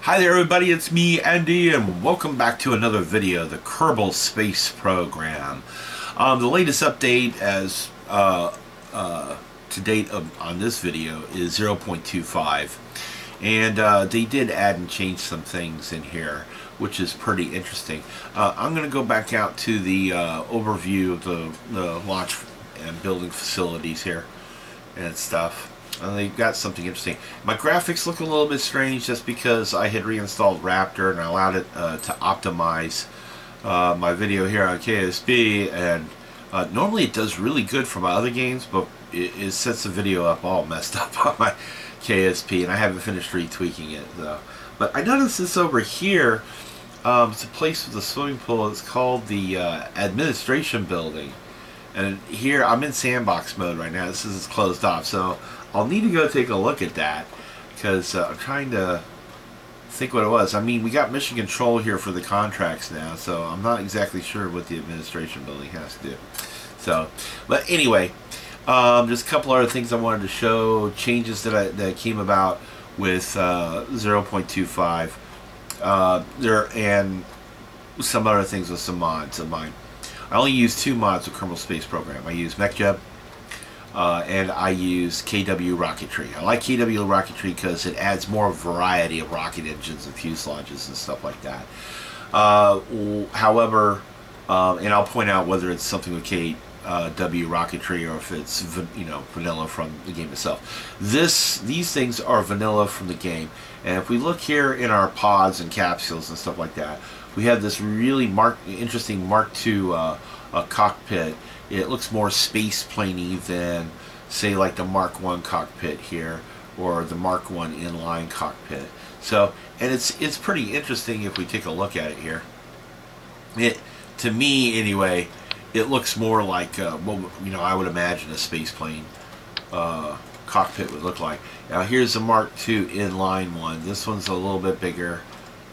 Hi there everybody, it's me Andy and welcome back to another video, the Kerbal Space Program. The latest update as to date on this video is 0.25, and they did add and change some things in here, which is pretty interesting. I'm going to go back out to the overview of the launch and building facilities here and stuff. They've got something interesting. My graphics look a little bit strange just because I had reinstalled Raptor and I allowed it to optimize my video here on KSP, and normally it does really good for my other games, but it sets the video up all messed up on my KSP, and I haven't finished retweaking it though. But I noticed this over here. It's a place with a swimming pool. It's called the administration building, and here I'm in sandbox mode right now. This is closed off, so I'll need to go take a look at that because I'm trying to think what it was. I mean, we got mission control here for the contracts now, so I'm not exactly sure what the administration building has to do. So, but anyway, there's a couple other things I wanted to show, changes that came about with 0.25 there, and some other things with some mods of mine. I only use 2 mods with Kerbal Space Program. I use MechJeb, and I use KW Rocketry. I like KW Rocketry because it adds more variety of rocket engines and fuselages and stuff like that. However, and I'll point out whether it's something with KW Rocketry or if it's vanilla from the game itself. These things are vanilla from the game, and if we look here in our pods and capsules and stuff like that, we have this really interesting Mark II cockpit. It looks more space planey than, say, like the Mark I cockpit here or the Mark I inline cockpit. So, and it's pretty interesting if we take a look at it here. To me anyway, it looks more like well, I would imagine a space plane cockpit would look like. Now here's the Mark II inline one. This one's a little bit bigger,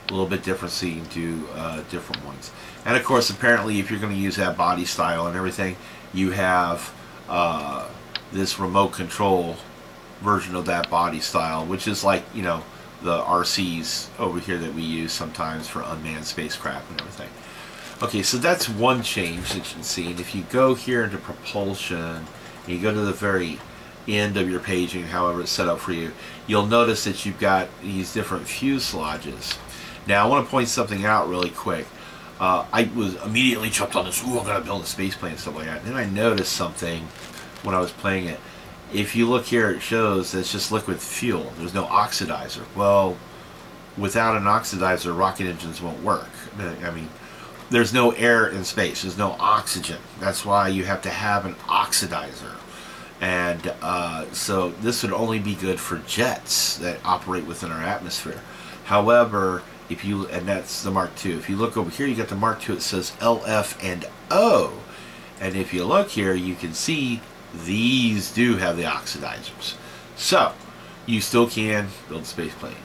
a little bit different, so you can do different ones. And of course, apparently, if you're going to use that body style and everything, you have this remote control version of that body style, which is like, the RCs over here that we use sometimes for unmanned spacecraft and everything. Okay, so that's one change that you can see. And if you go here into propulsion, and you go to the very end of your paging, however it's set up for you, you'll notice that you've got these different fuselages. Now, I want to point something out really quick. I was immediately jumped on this, ooh, I'm going to build a space plane and stuff like that. And then I noticed something when I was playing it. If you look here, it shows that it's just liquid fuel. There's no oxidizer. Well, without an oxidizer, rocket engines won't work. I mean, there's no air in space. There's no oxygen. That's why you have to have an oxidizer. And so this would only be good for jets that operate within our atmosphere. However, and that's the Mark II. If you look over here, you got the Mark II. It says LF and O. And if you look here, you can see these do have the oxidizers. So, you still can build a space plane.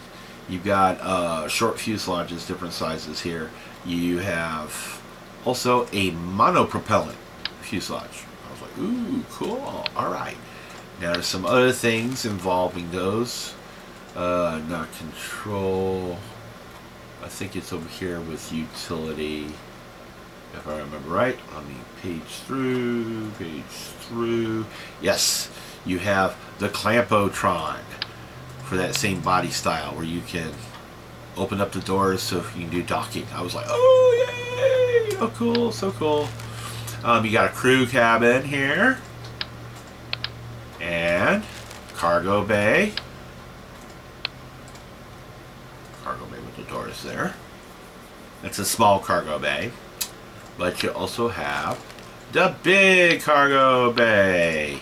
You've got short fuselages, different sizes here. You have also a monopropellant fuselage. I was like, ooh, cool. All right. Now, there's some other things involving those. Not control. I think it's over here with utility, if I remember right. Let me page through. Yes, you have the Clampotron for that same body style where you can open up the doors so you can do docking. I was like, oh, yay! Oh, cool, so cool. You got a crew cabin here, and cargo bay. Cargo bay with the doors there. It's a small cargo bay, but you also have the big cargo bay.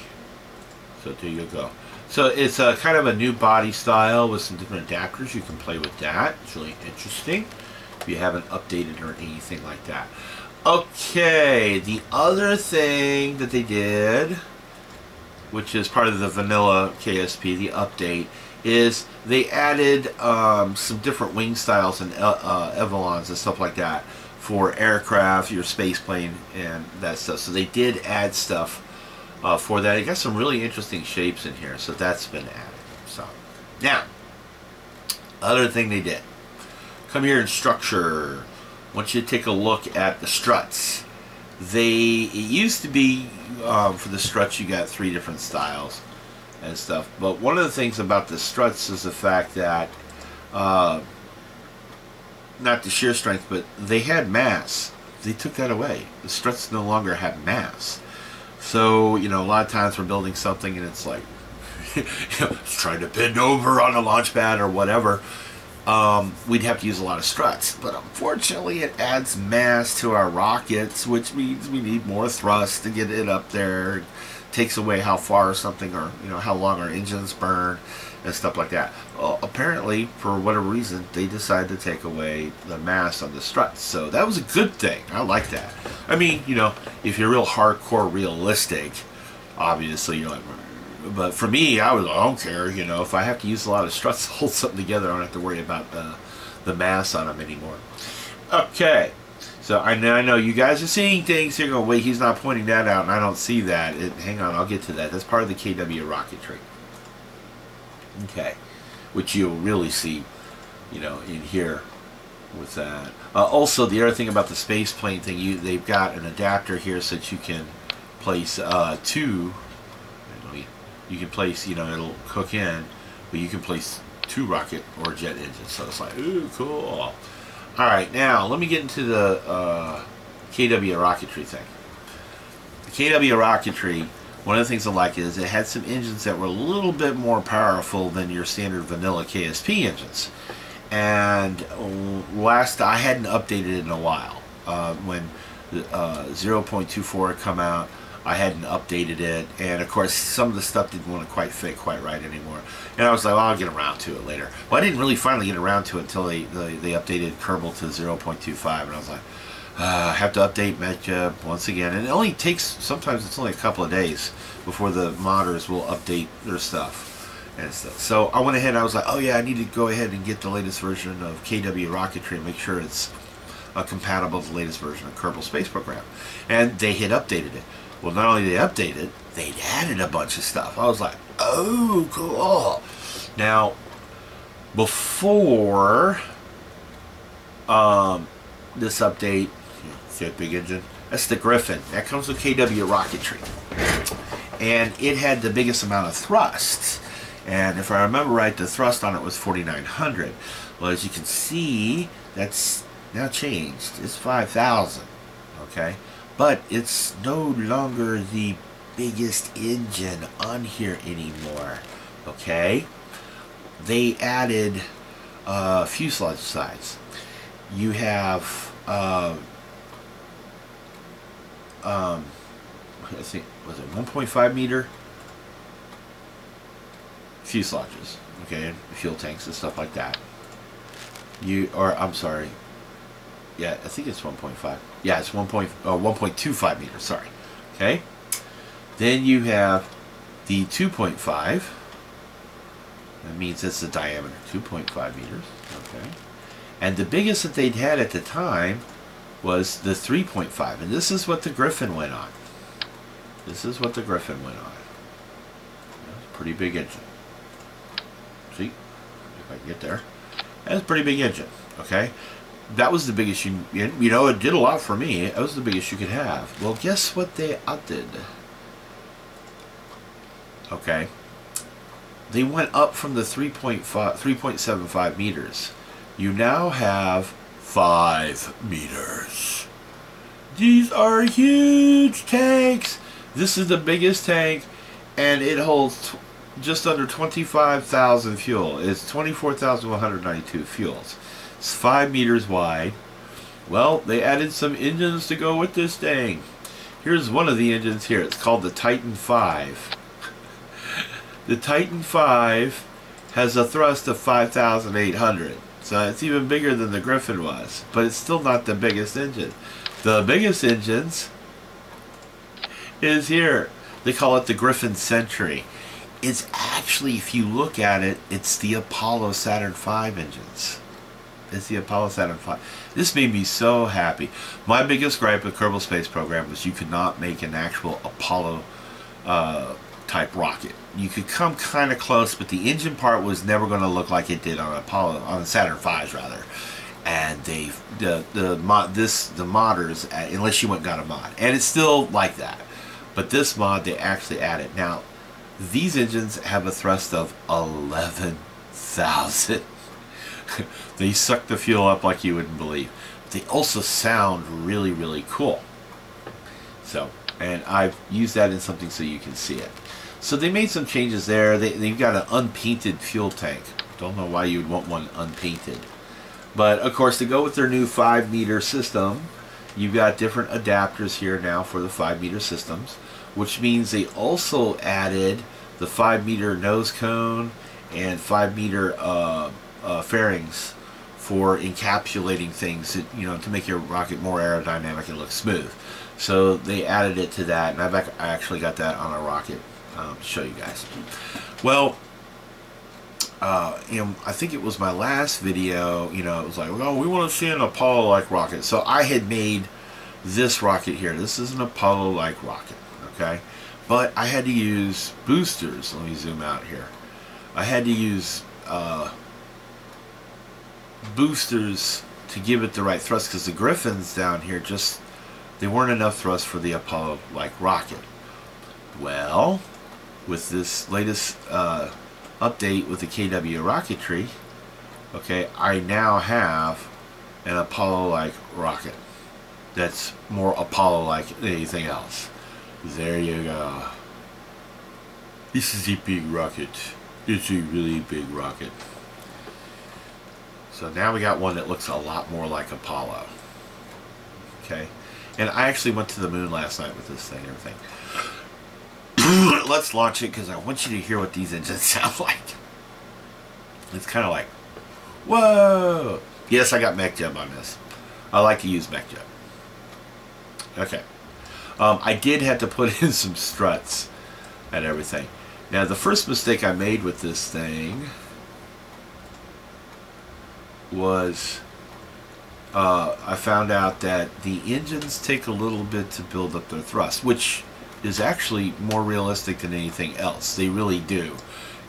So there you go. So it's a kind of a new body style with some different adapters. You can play with that. It's really interesting if you haven't updated or anything like that. Okay, the other thing that they did, which is part of the vanilla KSP, the update, is they added some different wing styles and evolons and stuff like that for aircraft, your space plane, and that stuff. So they did add stuff for that. They got some really interesting shapes in here, so that's been added. So now, other thing they did, come here in structure. I want you to take a look at the struts. It used to be, for the struts you got 3 different styles and stuff. But one of the things about the struts is the fact that, not the shear strength, but they had mass. They took that away. The struts no longer have mass. So, you know, a lot of times we're building something and it's like, you know, trying to bend over on a launch pad or whatever. We'd have to use a lot of struts. But unfortunately, it adds mass to our rockets, which means we need more thrust to get it up there. It takes away how far something, or, you know, how long our engines burn and stuff like that. Well, apparently, for whatever reason, they decided to take away the mass on the struts. So that was a good thing. I like that. I mean, you know, if you're real hardcore realistic, obviously you're like, but for me, I don't care, you know, if I have to use a lot of struts to hold something together, I don't have to worry about the mass on them anymore. Okay, so I know you guys are seeing things. You're going, wait, he's not pointing that out, and I don't see that. Hang on, I'll get to that. That's part of the KW rocketry. Okay, which you'll really see, you know, in here with that. Also, the other thing about the space plane thing, they've got an adapter here so that you can place 2. You can place, you know, it'll hook in, but you can place 2 rocket or jet engines. So it's like, ooh, cool. All right, now let me get into the KW rocketry thing. The KW rocketry, one of the things I like is it had some engines that were a little bit more powerful than your standard vanilla KSP engines. And I hadn't updated it in a while. When the 0.24 had come out, I hadn't updated it, and of course some of the stuff didn't want to quite fit quite right anymore. And I was like, well, I'll get around to it later. Well, I didn't really finally get around to it until they updated Kerbal to 0.25, and I was like, I have to update Metja once again. And it only takes, sometimes it's only a couple of days before the modders will update their stuff and stuff. So I went ahead and I was like, oh yeah, I need to go ahead and get the latest version of KW rocketry and make sure it's compatible with the latest version of Kerbal Space Program. And they had updated it. Well, not only did they update it, they'd added a bunch of stuff. I was like, oh, cool. Now, before this update, see that big engine? That's the Griffin. That comes with KW rocketry. And it had the biggest amount of thrust. And if I remember right, the thrust on it was 4,900. Well, as you can see, that's now changed. It's 5,000. Okay? But it's no longer the biggest engine on here anymore. Okay? They added fuselage size. You have I think, was it 1.5 meter fuselages, okay, fuel tanks and stuff like that. I'm sorry, yeah, I think it's 1.5. Yeah, it's 1.25 meters. Sorry. Okay. Then you have the 2.5. That means it's the diameter, 2.5 meters. Okay. And the biggest that they'd had at the time was the 3.5, and this is what the Griffin went on. This is what the Griffin went on. That's a pretty big engine. See, if I can get there. That's a pretty big engine. Okay. That was the biggest you know, it did a lot for me. That was the biggest you could have. Well, guess what they upped? Okay. They went up from the 3.75 meters. You now have 5 meters. These are huge tanks. This is the biggest tank, and it holds just under 25,000 fuel. It's 24,192 fuels. It's 5 meters wide. Well, they added some engines to go with this thing. Here's one of the engines here. It's called the Titan 5. The Titan 5 has a thrust of 5,800. So it's even bigger than the Griffin was. But it's still not the biggest engine. The biggest engines is here. They call it the Griffin Century. It's actually, if you look at it, it's the Apollo Saturn V engines. It's the Apollo Saturn V. This made me so happy. My biggest gripe with Kerbal Space Program was you could not make an actual Apollo type rocket. You could come kind of close, but the engine part was never going to look like it did on Apollo, on the Saturn V's rather. and they the modders, unless you went and got a mod, and it's still like that, but this mod they actually added. Now these engines have a thrust of 11,000. They suck the fuel up like you wouldn't believe. They also sound really, really cool. So, and I've used that in something so you can see it. So they made some changes there. They've got an unpainted fuel tank. Don't know why you'd want one unpainted. But of course, to go with their new 5-meter system, you've got different adapters here now for the 5-meter systems, which means they also added the 5-meter nose cone and 5-meter fairings for encapsulating things, that, you know, to make your rocket more aerodynamic and look smooth. So they added it to that, and I actually got that on a rocket to show you guys. Well, you know, I think it was my last video, you know, it was like, well, we want to see an Apollo-like rocket. So I had made this rocket here. This is an Apollo-like rocket, okay? But I had to use boosters. Let me zoom out here. I had to use boosters to give it the right thrust, because the Griffins down here just, they weren't enough thrust for the Apollo-like rocket. Well, with this latest update with the KW rocketry, okay, I now have an Apollo-like rocket that's more Apollo-like than anything else. There you go. This is a big rocket. It's a really big rocket. So now we got one that looks a lot more like Apollo. Okay. And I actually went to the moon last night with this thing and everything. Let's launch it, because I want you to hear what these engines sound like. It's kind of like, whoa! Yes, I got MechJeb on this. I like to use MechJeb. Okay. I did have to put in some struts and everything. Now, the first mistake I made with this thing was I found out that the engines take a little bit to build up their thrust, which is actually more realistic than anything else. They really do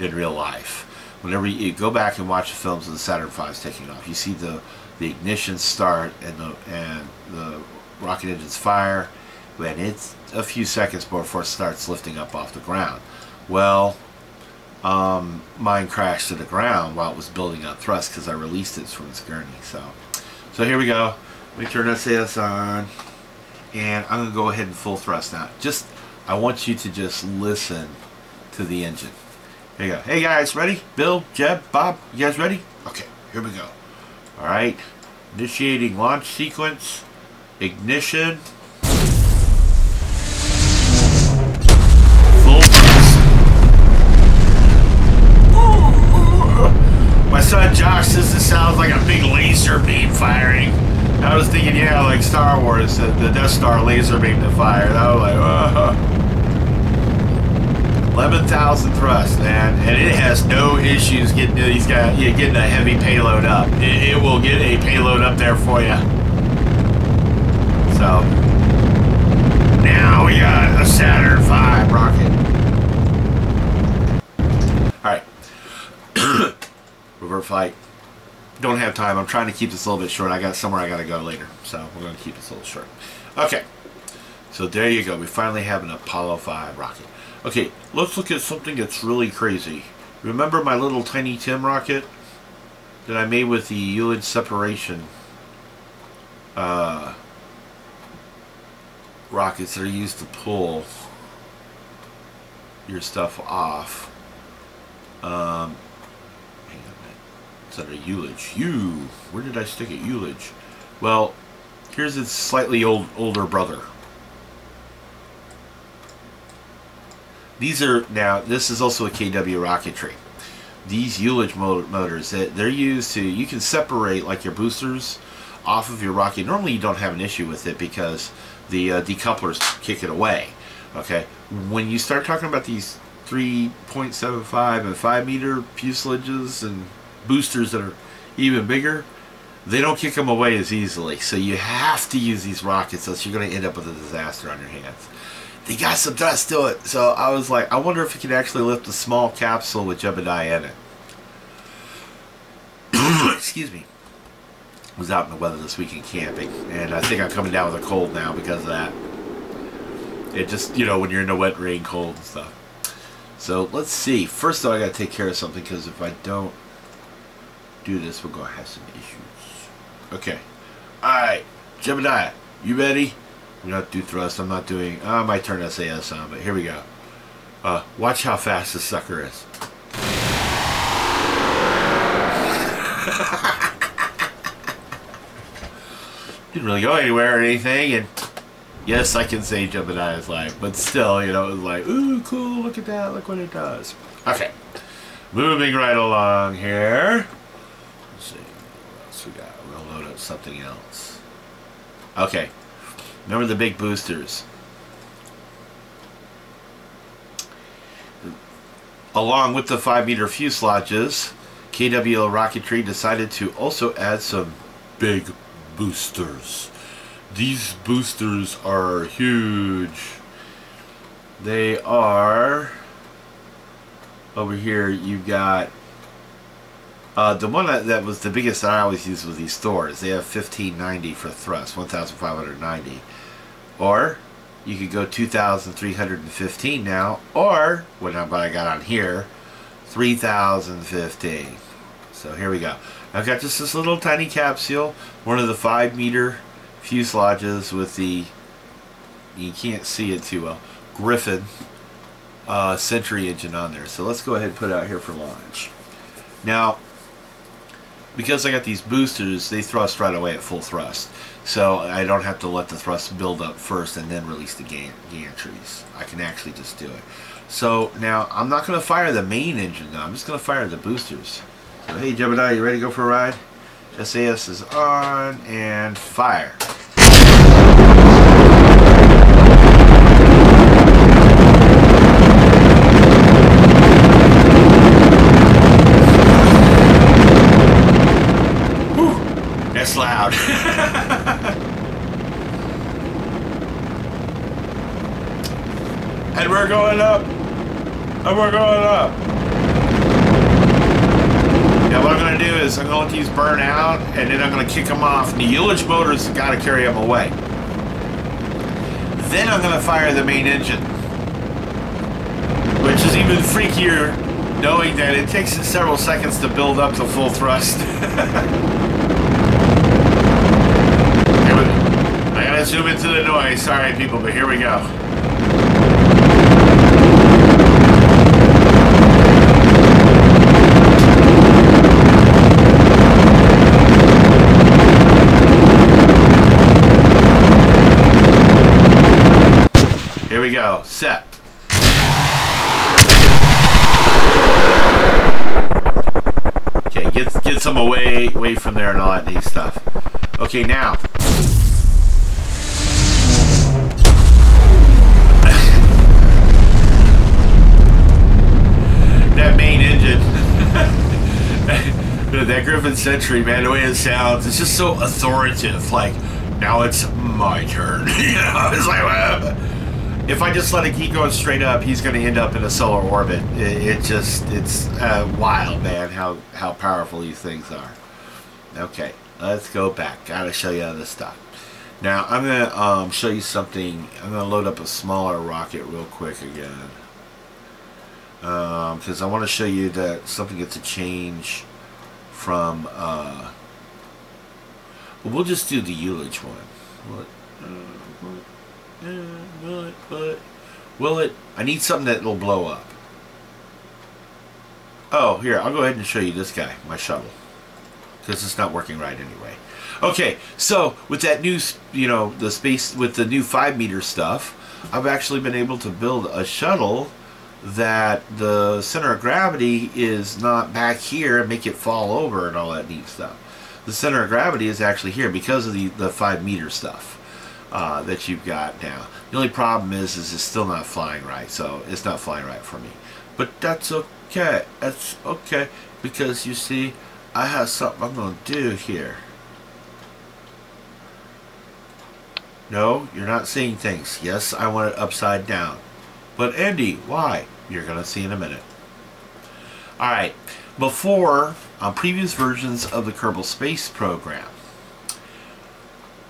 in real life. Whenever you go back and watch the films of the Saturn V's taking off, you see the ignition start and the rocket engines fire, and it's a few seconds before it starts lifting up off the ground. Well, mine crashed to the ground while it was building up thrust because I released it from its gurney. So here we go. Let me turn this on, and I'm gonna go ahead and full thrust now. I want you to just listen to the engine. Here you go. Hey guys, ready? Bill, Jeb, Bob, you guys ready? Okay, here we go. All right, initiating launch sequence. Ignition. Full thrust. My son Josh says this sounds like a big laser beam firing. I was thinking, yeah, like Star Wars, the Death Star laser beam to fire. I was like, oh. 11,000 thrust, man, and it has no issues getting getting a heavy payload up. It will get a payload up there for you. So now we got a Saturn V rocket. All right, revert flight. Don't have time. I'm trying to keep this a little bit short. I got somewhere I got to go later, so we're going to keep this a little short. Okay, so there you go. We finally have an Apollo 5 rocket. Okay, let's look at something that's really crazy. Remember my little Tiny Tim rocket that I made with the Ullage separation rockets that are used to pull your stuff off? Hang on a minute. Is that a Ullage? Where did I stick it? Ullage. Well, here's its slightly older brother. These are, now this is also a KW rocketry. These Ullage motors, they're used to, you can separate like your boosters off of your rocket. Normally you don't have an issue with it because the decouplers kick it away. Okay, when you start talking about these 3.75 and 5 meter fuselages and boosters that are even bigger, they don't kick them away as easily. So you have to use these rockets, else you're going to end up with a disaster on your hands. They got some thrust to it. So I was like, I wonder if it can actually lift a small capsule with Jebediah in it. Excuse me. Was out in the weather this weekend camping, and I think I'm coming down with a cold now because of that. It just, you know, when you're in the wet, rain, cold and stuff. So let's see. First though, I gotta take care of something, because if I don't do this, we're gonna have some issues. Okay. Alright, Jebediah, you ready? We don't do thrust. I'm not doing... I might turn SAS on, but here we go. Watch how fast this sucker is. Didn't really go anywhere or anything, and yes, I can save Jebediah's life, but still, you know, it was like, ooh, cool, look at that, look what it does. Okay, moving right along here. Let's see, what else we got? We're gonna load up something else. Okay, remember the big boosters. Along with the 5-meter fuselages, KWL Rocketry decided to also add some big boosters. These boosters are huge. They are over here. You've got the one that was the biggest that I always use with these Thors. They have 1590 for thrust, 1590, or you could go 2315 now, or what I got on here, 3015. So here we go. I've got just this little tiny capsule, one of the 5-meter fuselages with the, you can't see it too well, Griffin Century engine on there. So let's go ahead and put it out here for launch. Now, because I got these boosters, they thrust right away at full thrust. So I don't have to let the thrust build up first and then release the gantries. I can actually just do it. So now I'm not going to fire the main engine though. I'm just going to fire the boosters. So hey Jebediah, you ready to go for a ride? SAS is on and fire. Whew, that's loud. And we're going up. And we're going up. Now what I'm going to do is I'm going to let these burn out, and then I'm going to kick them off. The ullage motors have got to carry them away. Then I'm going to fire the main engine, which is even freakier, knowing that it takes several seconds to build up to full thrust. I got to zoom into the noise. Sorry, people, but here we go. Here we go. Set. Okay, get some away from there and all that neat stuff. Okay, now. That main engine. That Griffin Century, man, the way it sounds, it's just so authoritative. Like, now it's my turn. You know, it's like, if I just let it keep going straight up, he's going to end up in a solar orbit. It's wild, man, how powerful these things are. Okay, let's go back. Gotta show you other stuff. Now, I'm going to show you something. I'm going to load up a smaller rocket real quick again. Because I want to show you that something gets a change from... we'll just do the ullage one. Will it? I need something that will blow up. Oh, here, I'll go ahead and show you this guy, my shuttle, because it's not working right anyway. Okay, so with that new, you know, the space with the new 5-meter stuff, I've actually been able to build a shuttle that the center of gravity is not back here and make it fall over and all that neat stuff. The center of gravity is actually here because of the 5-meter stuff. That you've got now. The only problem is it's still not flying right, so it's not flying right for me. But that's okay. That's okay, because you see, I have something I'm going to do here. No, you're not seeing things. Yes, I want it upside down. But Andy, why? You're going to see in a minute. Alright, before, on previous versions of the Kerbal Space program,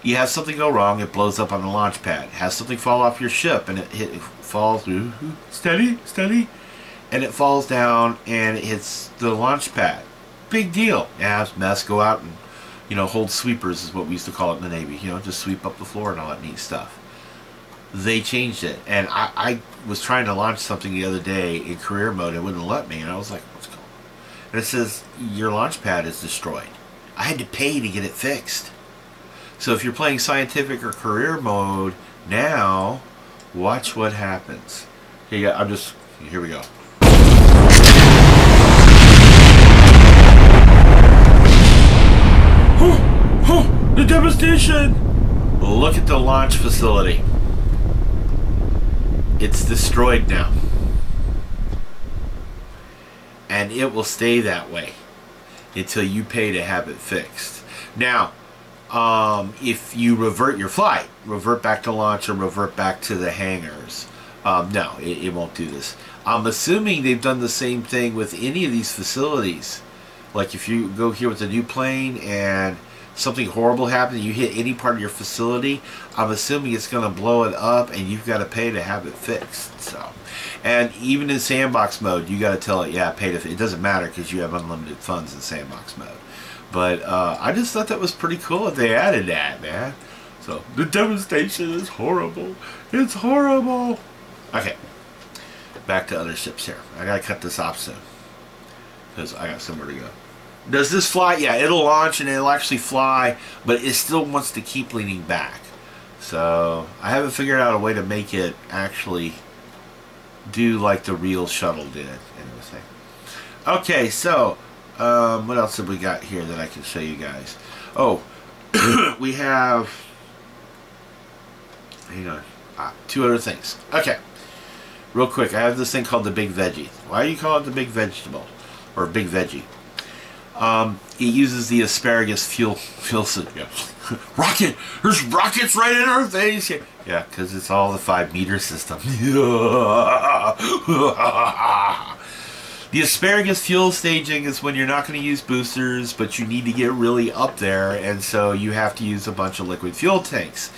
You have something go wrong, it blows up on the launch pad. Has something fall off your ship, and it falls through, steady, steady, and it falls down and it hits the launch pad. Big deal. Yeah, mess, go out and, you know, hold sweepers is what we used to call it in the Navy. You know, just sweep up the floor and all that neat stuff. They changed it, and I was trying to launch something the other day in career mode. It wouldn't let me, and I was like, what's going on? And it says, your launch pad is destroyed. I had to pay to get it fixed. So if you're playing scientific or career mode now, watch what happens. Here we go. The devastation! Look at the launch facility. It's destroyed now. And it will stay that way until you pay to have it fixed. Now, if you revert your flight, revert back to launch or revert back to the hangars, no, it won't do this. I'm assuming they've done the same thing with any of these facilities. Like if you go here with a new plane and something horrible happens, you hit any part of your facility, I'm assuming it's going to blow it up and you've got to pay to have it fixed. So, and even in sandbox mode, you got to tell it, yeah, pay to. It doesn't matter because you have unlimited funds in sandbox mode. But I just thought that was pretty cool that they added that, man. So the devastation is horrible. It's horrible. Okay, back to other ships here. I gotta cut this off soon because I got somewhere to go. Does this fly? Yeah, it'll launch and it'll actually fly, but it still wants to keep leaning back. So I haven't figured out a way to make it actually do like the real shuttle did. Anyway, okay, so what else have we got here that I can show you guys? Oh, we have, hang on, two other things. Okay, real quick, I have this thing called the Big Veggie. Why do you call it the Big Vegetable or Big Veggie? It uses the asparagus fuel yeah. Rocket! There's rockets right in our face! Yeah, because it's all the 5-meter system. The asparagus fuel staging is when you're not going to use boosters, but you need to get really up there, and so you have to use a bunch of liquid fuel tanks.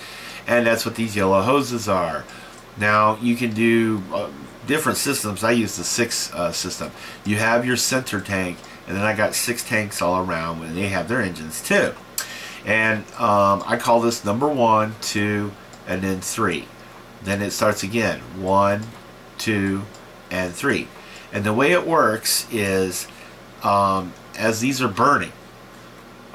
And that's what these yellow hoses are. Now, you can do different systems. I use the 6 system. You have your center tank, and then I got 6 tanks all around, and they have their engines too. And I call this number 1, 2, and then 3. Then it starts again, 1, 2, and 3. And the way it works is, as these are burning,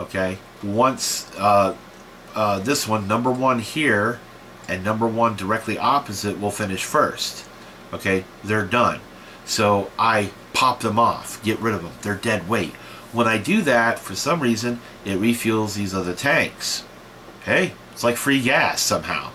okay, once this one, number 1 here, and number 1 directly opposite will finish first. Okay, they're done. So I pop them off, get rid of them. They're dead weight. When I do that, for some reason, it refuels these other tanks. Okay, it's like free gas somehow.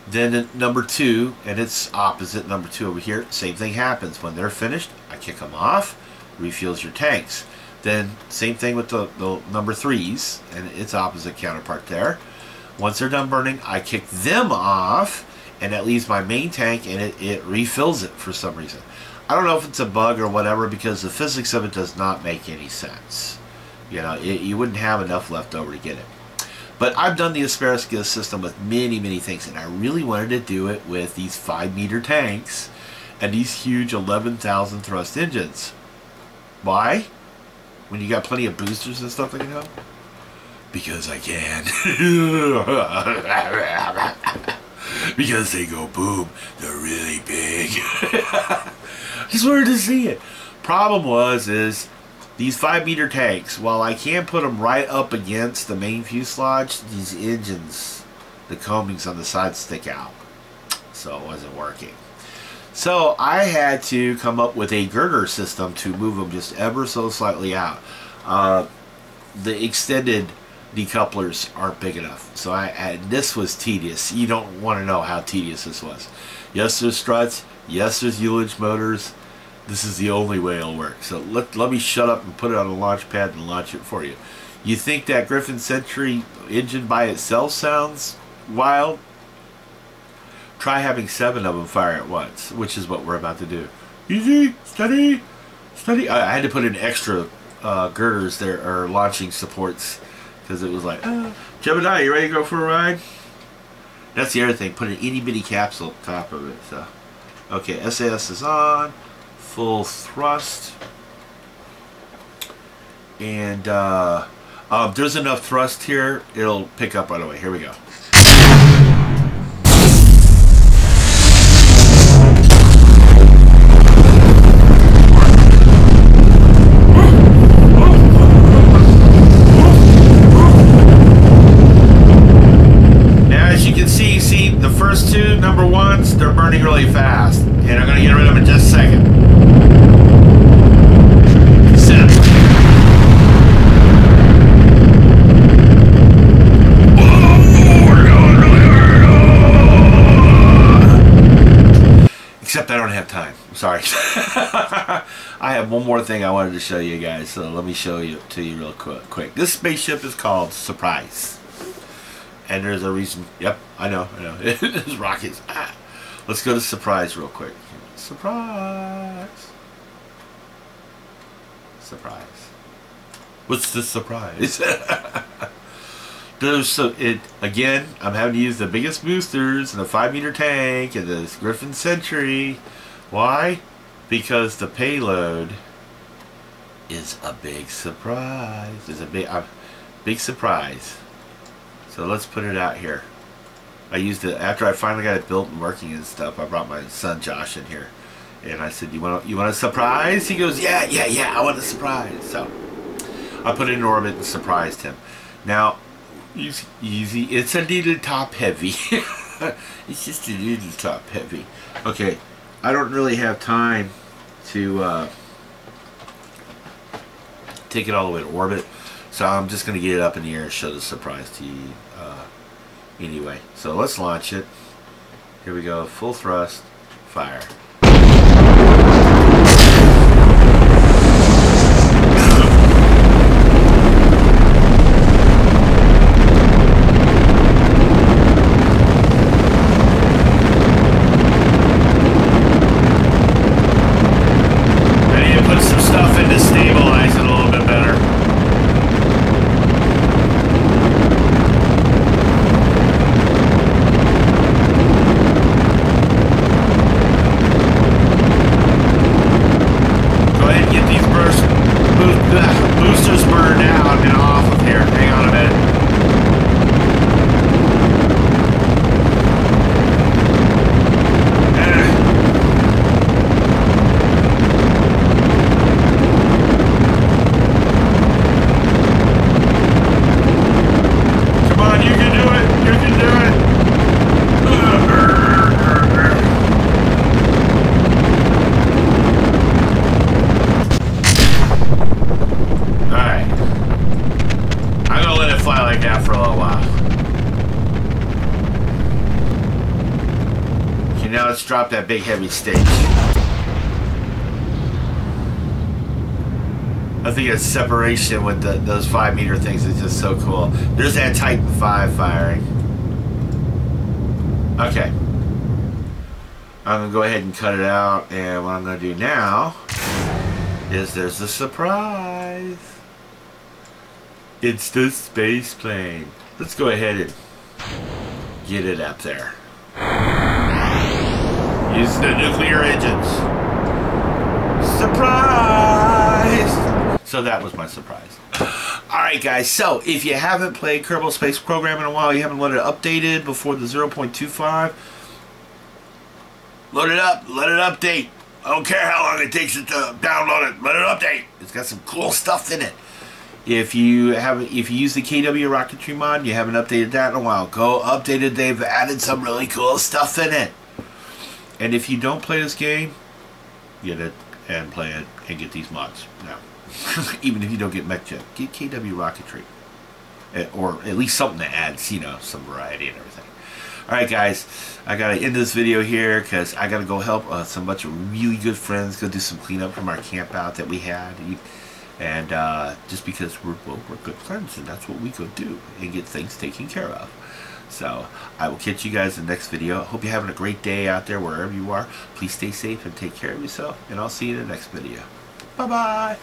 Then number 2, and it's opposite number 2 over here, same thing happens. When they're finished, I kick them off, refuels your tanks. Then same thing with the number 3s, and its opposite counterpart there. Once they're done burning, I kick them off, and that leaves my main tank, and it refills it for some reason. I don't know if it's a bug or whatever, because the physics of it does not make any sense. You know, you wouldn't have enough left over to get it. But I've done the asparagus system with many, many things, and I really wanted to do it with these 5-meter tanks and these huge 11,000 thrust engines. Why? When you got plenty of boosters and stuff, you know? Because I can. Because they go boom. They're really big. Just wanted to see it. Problem is these 5-meter tanks, while I can put them right up against the main fuselage, these engines, the combings on the side stick out. So it wasn't working. So I had to come up with a girder system to move them just ever so slightly out. The extended decouplers aren't big enough. So this was tedious. You don't want to know how tedious this was. Yes, there's struts. Yes, there's Ullage motors. This is the only way it'll work. So let me shut up and put it on a launch pad and launch it for you. You think that Griffin Century engine by itself sounds wild? Try having 7 of them fire at once, which is what we're about to do. Easy, steady, steady. I had to put in extra girders there, or launching supports, because it was like, Jebediah, you ready to go for a ride? That's the other thing. Put an itty bitty capsule on top of it. So, okay, SAS is on, full thrust, and there's enough thrust here. It'll pick up right away. Here we go. Number ones, they're burning really fast, and I'm going to get rid of them in just a second. Set. We're going really hard. Except I don't have time. I'm sorry. I have one more thing I wanted to show you guys, so let me show you to you real quick. This spaceship is called Surprise. And there's a reason. Yep, I know. There's rockets. Let's go to Surprise real quick. Surprise. Surprise. What's the surprise? Again, I'm having to use the biggest boosters and a 5-meter tank and this Griffin Sentry. Why? Because the payload is a big surprise. It's a big surprise. So let's put it out here. I used it after I finally got it built and working and stuff. I brought my son Josh in here, and I said, "You want a surprise?" He goes, "Yeah, I want a surprise." So I put it in orbit and surprised him. Now, easy. It's a little top heavy. It's just a little top heavy. Okay, I don't really have time to take it all the way to orbit. So I'm just going to get it up in the air and show the surprise to you anyway. So let's launch it. Here we go. Full thrust. Fire. I need to put some stuff in to stabilize it a little bit better. Boosters burned out and off of here. Hang on a minute. Come on, you can do it. You can do it. Fly like that for a little while. Okay, now let's drop that big heavy stage. I think it's separation with those 5-meter things is just so cool. There's that Titan 5 firing. Okay. I'm going to go ahead and cut it out, and what I'm going to do now is there's a surprise. It's the space plane. Let's go ahead and get it up there. Use the nuclear engines. Surprise! So that was my surprise. Alright guys, so if you haven't played Kerbal Space Program in a while, you haven't let it updated before the 0.25, load it up, let it update. I don't care how long it takes it to download it, let it update. It's got some cool stuff in it. If you use the KW Rocketry mod, you haven't updated that in a while, go update it. They've added some really cool stuff in it. And if you don't play this game, get it and play it and get these mods now. Even if you don't get MechJet, get KW Rocketry, or at least something that adds, you know, some variety and everything. Alright guys, I gotta end this video here because I gotta go help some bunch of really good friends go do some cleanup from our camp out that we had. And just because we're good friends, and that's what we go do and get things taken care of. So I will catch you guys in the next video. I hope you're having a great day out there wherever you are. Please stay safe and take care of yourself, and I'll see you in the next video. Bye bye.